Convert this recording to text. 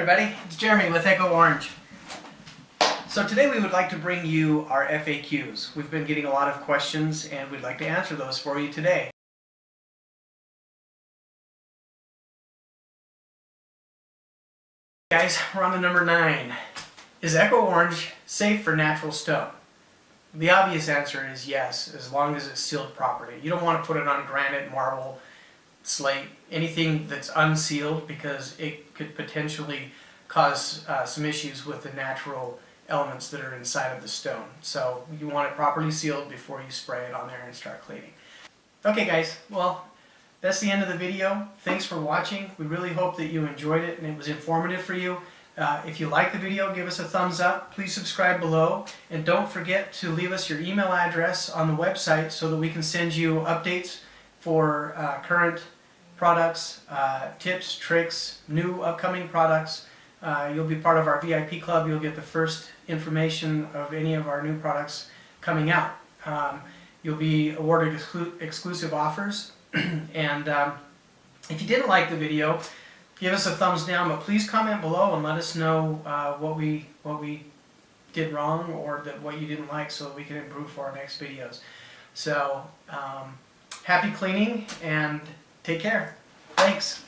everybody, it's Jeremy with Echo Orange. So today we would like to bring you our FAQs. We've been getting a lot of questions and we'd like to answer those for you today. Guys, we're on to number 9. Is Echo Orange safe for natural stone? The obvious answer is yes, as long as it's sealed properly. You don't want to put it on granite, marble, slate, anything that's unsealed, because it could potentially cause some issues with the natural elements that are inside of the stone. So you want it properly sealed before you spray it on there and start cleaning. Okay guys, well, that's the end of the video. Thanks for watching. We really hope that you enjoyed it and it was informative for you. If you like the video, give us a thumbs up. Please subscribe below, and don't forget to leave us your email address on the website so that we can send you updates for current products, tips, tricks, new upcoming products. You'll be part of our VIP club. You'll get the first information of any of our new products coming out. You'll be awarded exclusive offers. And if you didn't like the video, give us a thumbs down, but please comment below and let us know what we did wrong, or what you didn't like, so that we can improve for our next videos. So happy cleaning and take care. Thanks.